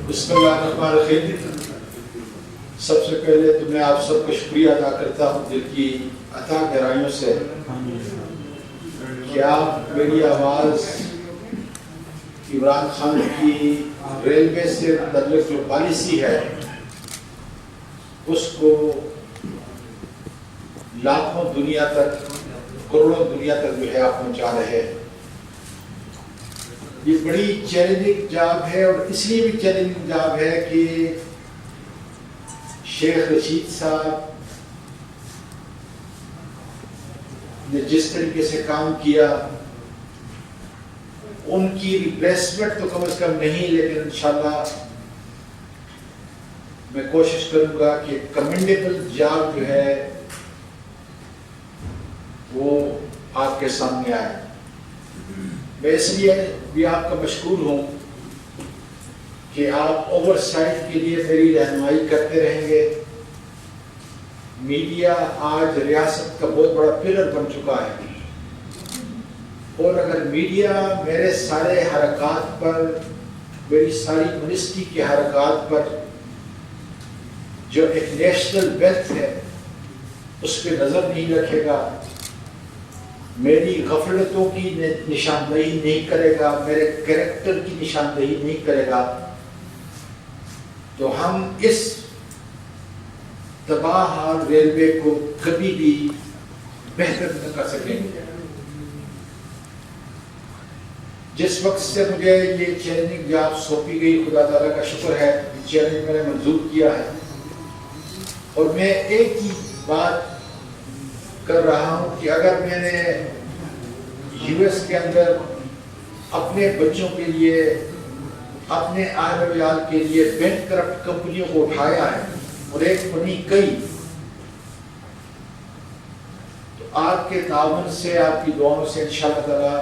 بسم اللہ الرحمن الرحیم۔ سب سے پہلے تو میں آپ سب کو شکریہ ادا کرتا ہوں دل کی عطا گہرائیوں سے کہ آپ میری آواز عمران خان کی ریلوے سے متعلق جو پالیسی ہے اس کو لاکھوں دنیا تک، کروڑوں دنیا تک جو ہے آپ پہنچا رہے ہیں۔ یہ بڑی چیلنجنگ جاب ہے، اور اس لیے بھی چیلنجنگ جاب ہے کہ شیخ رشید صاحب نے جس طریقے سے کام کیا ان کی ریپلیسمنٹ تو کم از کم نہیں، لیکن انشاءاللہ میں کوشش کروں گا کہ کمنڈیبل جاب جو ہے وہ آپ کے سامنے آئے۔ میں اس لیے بھی آپ کا مشکور ہوں کہ آپ اوور سائٹ کے لیے میری رہنمائی کرتے رہیں گے۔ میڈیا آج ریاست کا بہت بڑا پلر بن چکا ہے، اور اگر میڈیا میرے سارے حرکات پر، میری ساری یونیورسٹی کے حرکات پر جو ایک نیشنل ویلتھ ہے اس پہ نظر نہیں رکھے گا، میری غفلتوں کی نشاندہی نہیں کرے گا، میرے کریکٹر کی نشاندہی نہیں کرے گا، تو ہم اس تباہ حال ریلوے کو کبھی بھی بہتر نہ کر سکیں گے۔ جس وقت سے مجھے یہ چیلنجنگ جاب سونپی گئی، خدا تعالیٰ کا شکر ہے، یہ چیلنج میں نے منظور کیا ہے، اور میں ایک ہی بات کر رہا ہوں کہ اگر میں نے یو ایس کے اندر اپنے بچوں کے لیے، اپنے اہل ویال کے لیے بینک کرپٹ کمپنیوں کو اٹھایا ہے اور ایک بنی کئی، تو آپ کے تعاون سے، آپ کی دعاؤں سے انشاءاللہ تعالیٰ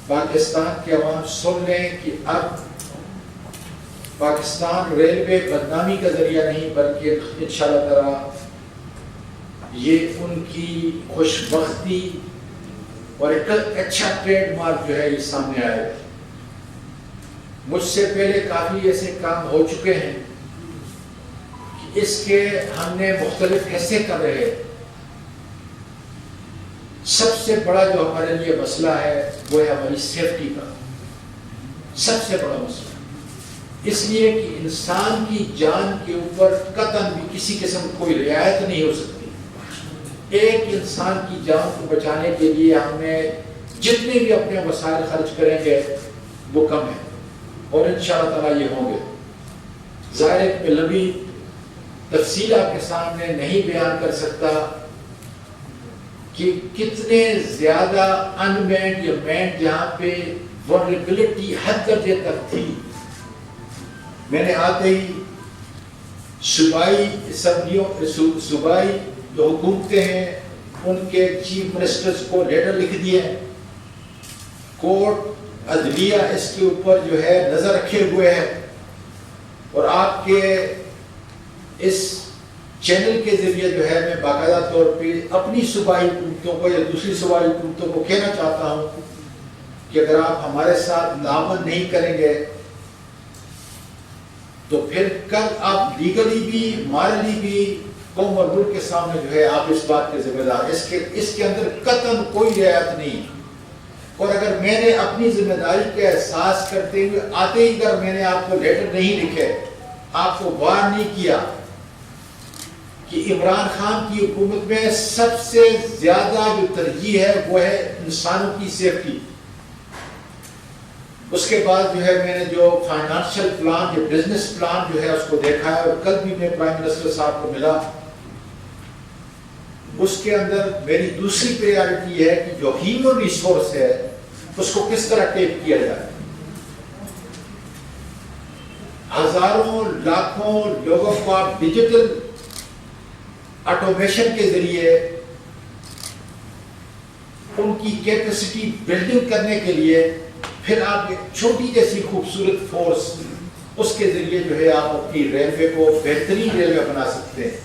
پاکستان کے عوام سن لیں کہ اب پاکستان ریلوے بدنامی کا ذریعہ نہیں، بلکہ انشاءاللہ تعالیٰ یہ ان کی خوش بختی اور ایک اچھا ٹریڈ مارک جو ہے یہ سامنے آئے گا۔ مجھ سے پہلے کافی ایسے کام ہو چکے ہیں کہ اس کے ہم نے مختلف حصے کر رہے ہیں۔ سب سے بڑا جو ہمارے لیے مسئلہ ہے وہ ہے ہماری سیفٹی کا، سب سے بڑا مسئلہ، اس لیے کہ انسان کی جان کے اوپر قطعاً بھی کسی قسم کوئی رعایت نہیں ہو سکتی۔ ایک انسان کی جان کو بچانے کے لیے ہم نے جتنے بھی اپنے وسائل خرچ کریں گے وہ کم ہے، اور انشاءاللہ تعالیٰ یہ ہوں گے۔ ظاہر ہے کہ لمبی تفصیل آپ کے سامنے نہیں بیان کر سکتا کہ کتنے زیادہ ان مینڈ یا مینڈ جہاں پہ ولنریبلٹی حد درجے تک تھی۔ میں نے آتے ہی صوبائی اسمبلیوں، صوبائی جو حکومتیں ہیں ان کے چیف منسٹرز کو لیٹر لکھ دیے، کورٹ عدلیہ اس کے اوپر جو ہے نظر رکھے ہوئے ہے، اور آپ کے اس چینل کے ذریعے جو ہے میں باقاعدہ طور پہ اپنی صوبائی حکومتوں کو یا دوسری صوبائی حکومتوں کو کہنا چاہتا ہوں کہ اگر آپ ہمارے ساتھ تعاون نہیں کریں گے تو پھر کل آپ لیگلی بھی، مارلی بھی قوم اور ملک کے سامنے جو ہے آپ اس بات کے ذمہ دار۔ اس کے اندر قطعاً کوئی رعایت نہیں، اور اگر میں نے اپنی ذمہ داری کا احساس کرتے ہوئے آتے ہی اگر میں نے آپ کو لیٹر نہیں لکھے، آپ کو وارن نہیں کیا کہ عمران خان کی حکومت میں سب سے زیادہ جو ترجیح ہے وہ ہے انسانوں کی سیفٹی، اس کے بعد جو ہے میں نے جو فائنانشل پلان، جو بزنس پلان جو ہے اس کو دیکھا ہے، اور کل بھی میں پرائم منسٹر صاحب کو ملا، اس کے اندر میری دوسری پریارٹی ہے کہ جو ہیومن ریسورس ہے اس کو کس طرح ٹیپ کیا جائے۔ ہزاروں لاکھوں لوگوں کو آپ ڈیجیٹل آٹومیشن کے ذریعے ان کی کیپیسٹی بلڈنگ کرنے کے لیے، پھر آپ ایک چھوٹی جیسی خوبصورت فورس، اس کے ذریعے جو ہے آپ اپنی ریلوے کو بہترین ریلوے بنا سکتے ہیں،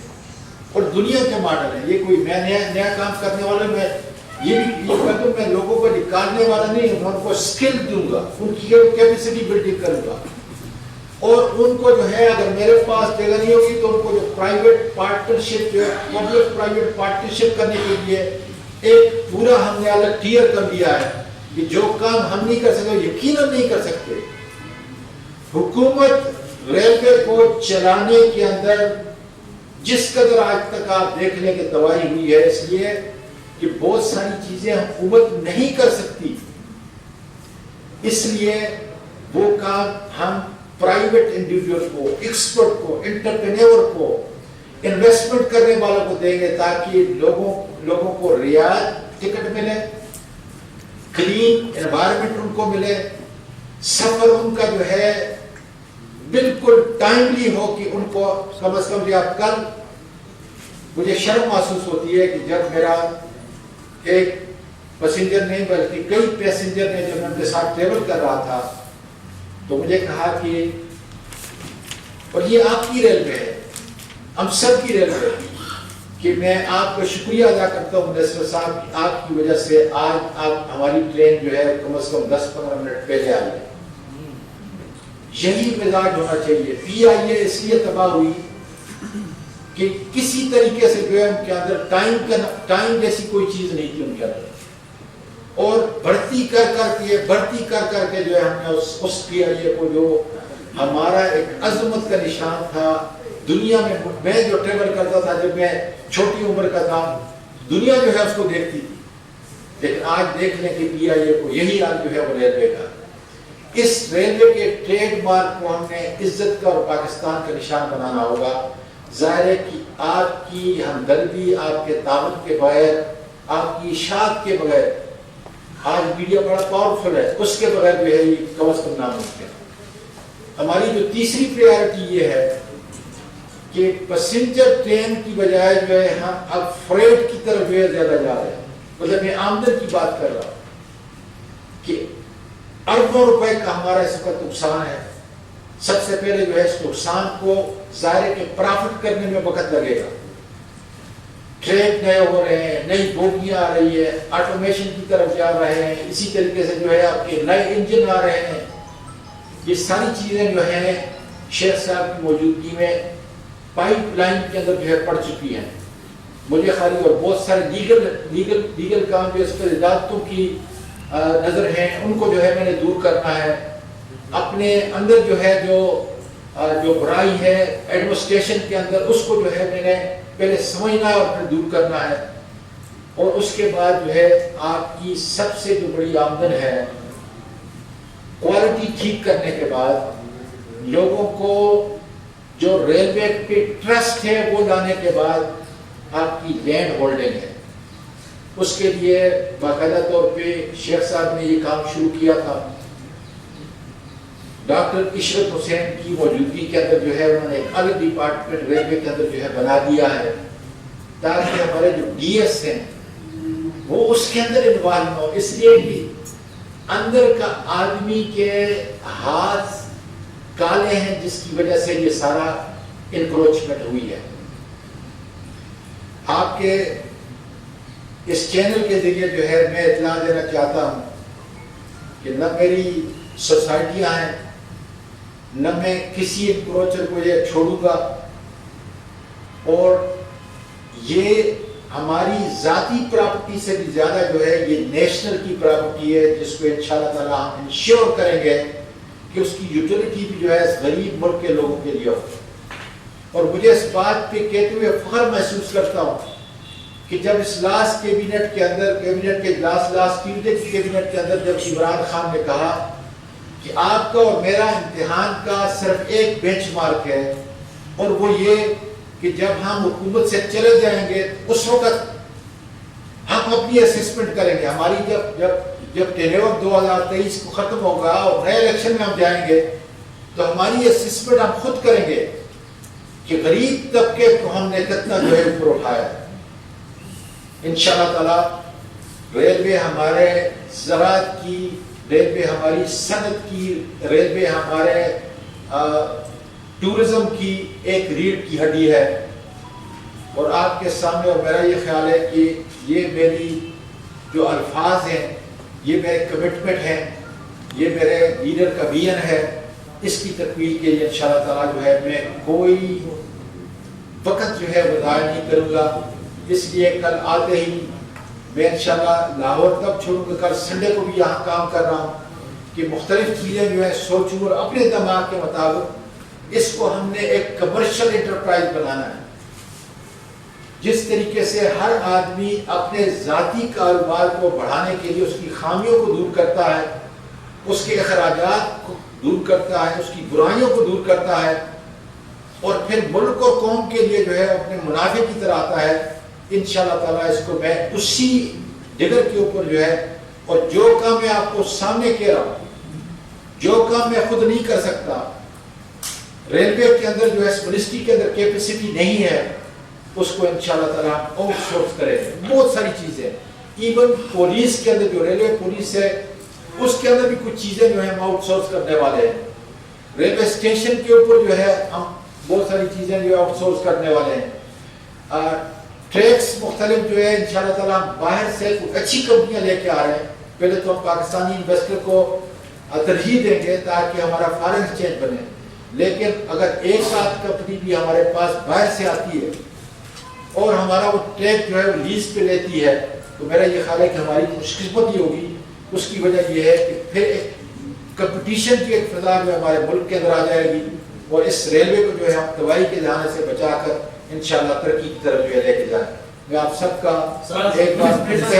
اور دنیا کے ماڈل ہے۔ یہ کوئی میں نیا کام کرنے والا، میں یہ کہتا ہوں میں لوگوں کو نکالنے والا نہیں ہوں، میں ان کو اسکل دوں گا، ان کی کیپیسٹی بلڈنگ کروں گا۔ اور ان کو جو ہے اگر میرے پاس جگہ نہیں ہوگی تو ان کو جو پرائیویٹ پارٹنرشپ جو ہے پبلک پرائیویٹ پارٹنرشپ کرنے کے لیے ایک پورا ہم نے الگ ٹیئر کر دیا ہے کہ جو کام ہم نہیں کر سکتے یقیناً نہیں کر سکتے. حکومت ریلوے کو چلانے کے اندر جس قدر آج تک آپ دیکھ لیں کہ تباہی ہوئی ہے اس لیے کہ بہت ساری چیزیں حکومت نہیں کر سکتی, اس لیے وہ کام ہم پرائیویٹ انڈیویجول کو, ایکسپرٹ کو, انٹرپرینور کو, انویسٹمنٹ کرنے والوں کو دیں گے تاکہ لوگوں کو رعایت ٹکٹ ملے, کلین انوائرمنٹ ان کو ملے, سفر ان کا جو ہے بالکل ٹائملی ہو کہ ان کو کم از کم. آپ کل مجھے شرم محسوس ہوتی ہے کہ جب میرا ایک پیسنجر نہیں بلکہ کئی پیسنجر نے جب میں ان کے ساتھ ٹریول کر رہا تھا تو مجھے کہا کہ اور یہ آپ کی ریلوے ہے, ہم سب کی ریلوے ہے, کہ میں آپ کا شکریہ ادا کرتا ہوں منسٹر صاحب کہ آپ کی وجہ سے آج آپ ہماری ٹرین جو ہے کم از کم 10-15 منٹ پہلے آ گئی. یہی مزاج ہونا چاہیے. پی آئی اے اس لیے تباہ ہوئی کہ کسی طریقے سے جو ہے ان کے اندر ٹائم جیسی کوئی چیز نہیں تھی ان کے اندر, اور بڑھتی کر کے جو ہے ہم نے اس پی آئی اے کو جو ہمارا ایک عظمت کا نشان تھا دنیا میں جو ٹریول کرتا تھا جب میں چھوٹی عمر کا تھا, دنیا جو ہے اس کو دیکھتی تھی, لیکن آج دیکھ لیں کہ پی آئی اے کو یہی حال جو ہے وہ ریلوے کا. اس ریلوے کے ٹریڈ مارک کو ہم نے عزت کا اور پاکستان کا نشان بنانا ہوگا. ظاہر ہے کہ آپ کی ہمدردی, آپ کے تعاون کے بغیر, آپ کی اشاعت کے بغیر, آج میڈیا بڑا پاورفل ہے, اس کے بغیر جو ہے یہ کم از کم ناممکن. ہماری جو تیسری پریارٹی یہ ہے کہ پیسنجر ٹرین کی بجائے جو ہے ہم اب فریٹ کی طرف جو ہے زیادہ جا رہے ہیں. مطلب میں آمدن کی بات کر رہا ہوں کہ اربوں روپے کا ہمارا اس وقت نقصان ہے. سب سے پہلے جو ہے اس نقصان کو ظاہر کے پرافٹ کرنے میں وقت لگے گا. ٹریک نئے ہو رہے ہیں, نئی بوگیاں آ رہی ہے, آٹومیشن کی طرف جا رہے ہیں, اسی طریقے سے جو ہے آپ کے نئے انجن آ رہے ہیں. یہ ساری چیزیں جو ہیں شیخ صاحب کی موجودگی میں پائپ لائن کے اندر جو ہے پڑ چکی ہیں. مجھے خالی اور بہت سارے لیگل کام جو اس پر عدالتوں کی نظر ہیں ان کو جو ہے میں نے دور کرنا ہے. اپنے اندر جو ہے جو برائی ہے ایڈمنسٹریشن کے اندر اس کو جو ہے میں نے پہلے سمجھنا ہے اور پھر دور کرنا ہے. اور اس کے بعد جو ہے آپ کی سب سے جو بڑی آمدن ہے کوالٹی ٹھیک کرنے کے بعد لوگوں کو جو ریلوے کے ٹرسٹ ہے وہ لانے کے بعد آپ کی لینڈ ہولڈنگ ہے. اس کے لیے باقاعدہ طور پہ شیخ صاحب نے یہ کام شروع کیا تھا. ڈاکٹر عشرت حسین کی موجودگی کے اندر جو ہے انہوں نے ایک الگ ڈپارٹمنٹ ریلوے کے اندر جو ہے بنا دیا ہے تاکہ ہمارے جو ڈی ایس ہیں وہ اس کے اندر انوالو ہو. اس لیے کہ اندر کا آدمی کے ہاتھ کالے ہیں جس کی وجہ سے یہ سارا انکروچمنٹ ہوئی ہے. آپ کے اس چینل کے ذریعے جو ہے میں اطلاع دینا چاہتا ہوں کہ نہ میری سوسائٹیاں ہیں, نہ میں کسی انکروچر کو یہ چھوڑوں گا, اور یہ ہماری ذاتی پراپرٹی سے بھی زیادہ جو ہے یہ نیشنل کی پراپرٹی ہے جس کو انشاءاللہ تعالی ہم انشور کریں گے کہ اس کی یوٹیلیٹی بھی جو ہے اس غریب ملک کے لوگوں کے لیے ہو. اور مجھے اس بات پہ کہتے ہوئے فخر محسوس کرتا ہوں کہ جب اس لاسٹ کیبنٹ کے اندر لاسٹ ٹیوزڈے کی کیبنٹ کے اندر جب عمران خان نے کہا کہ آپ کا اور میرا امتحان کا صرف ایک بینچ مارک ہے اور وہ یہ کہ جب ہم حکومت سے چلے جائیں گے اس وقت ہم اپنی اسسمنٹ کریں گے. ہماری جب ٹینیور 2023 کو ختم ہوگا اور نئے الیکشن میں ہم جائیں گے تو ہماری اسسمنٹ ہم خود کریں گے کہ غریب طبقے کو ہم نے کتنا جو ہے اوپر اٹھایا. انشاءاللہ تعالی ریلوے ہمارے زراعت کی, ریلوے ہماری صنعت کی, ریلوے ہمارے ٹورزم کی ایک ریڑھ کی ہڈی ہے. اور آپ کے سامنے اور میرا یہ خیال ہے کہ یہ میری جو الفاظ ہیں یہ میرے کمٹمنٹ ہیں, یہ میرے لیڈر کا ویژن ہے. اس کی تکمیل کے لیے انشاءاللہ تعالیٰ جو ہے میں کوئی وقت جو ہے وہ ضائع نہیں کروں گا. اس لیے کل آتے ہی میں انشاءاللہ لاہور تب چھوڑوں گا. کل سنڈے کو بھی یہاں کام کر رہا ہوں کہ مختلف چیزیں جو ہے سوچوں اور اپنے دماغ کے مطابق اس کو ہم نے ایک کمرشل انٹرپرائز بنانا ہے، جس طریقے سے ہر آدمی اپنے ذاتی کاروبار کو بڑھانے کے لیے اس کی خامیوں کو دور کرتا ہے، اس کے اخراجات کو دور کرتا ہے، اس کی برائیوں کو دور کرتا ہے، اور پھر ملک اور قوم کے لیے جو ہے اپنے منافع کی طرح آتا ہے. انشاءاللہ تعالیٰ اس کو میں اسی جگر کے اوپر جو ہے، اور جو کام میں آپ کو سامنے کہہ رہا ہوں، جو کام میں خود نہیں کر سکتا، ریلوے کے اندر جو ہے منسٹری کے اندر کیپیسٹی نہیں ہے، اس کو انشاءاللہ تعالیٰ آؤٹ سورس کرے. بہت ساری چیزیں، ایون پولیس کے اندر جو ریلوے پولیس ہے اس کے اندر بھی کچھ چیزیں جو ہے ہم آؤٹ سورس کرنے والے ہیں. ریلوے اسٹیشن کے اوپر جو ہے ہم بہت ساری چیزیں جو ہے آؤٹ سورس کرنے والے ہیں. ٹریکس مختلف جو ہے انشاءاللہ تعالیٰ باہر سے کچھ اچھی کمپنیاں لے کے آ رہے ہیں. پہلے تو ہم پاکستانی انویسٹر کو ترجیح دیں گے تاکہ ہمارا فارن ایکسچینج بنے، لیکن اگر ایک ساتھ کمپنی بھی ہمارے پاس باہر سے آتی ہے اور ہمارا وہ ٹریک جو ہے وہ لیز پہ لیتی ہے تو میرا یہ خیال ہے کہ ہماری خوش قسمتی ہوگی. اس کی وجہ یہ ہے کہ پھر ایک کمپٹیشن کی ایک فضا جو ہمارے ملک کے اندر آ جائے گی، اور اس ریلوے کو جو ہے ہم تباہی کے دہانے سے بچا کر انشاءاللہ ترقی کی طرف جو ہے لے کے جائیں. میں آپ سب کا ایک بار پھر سے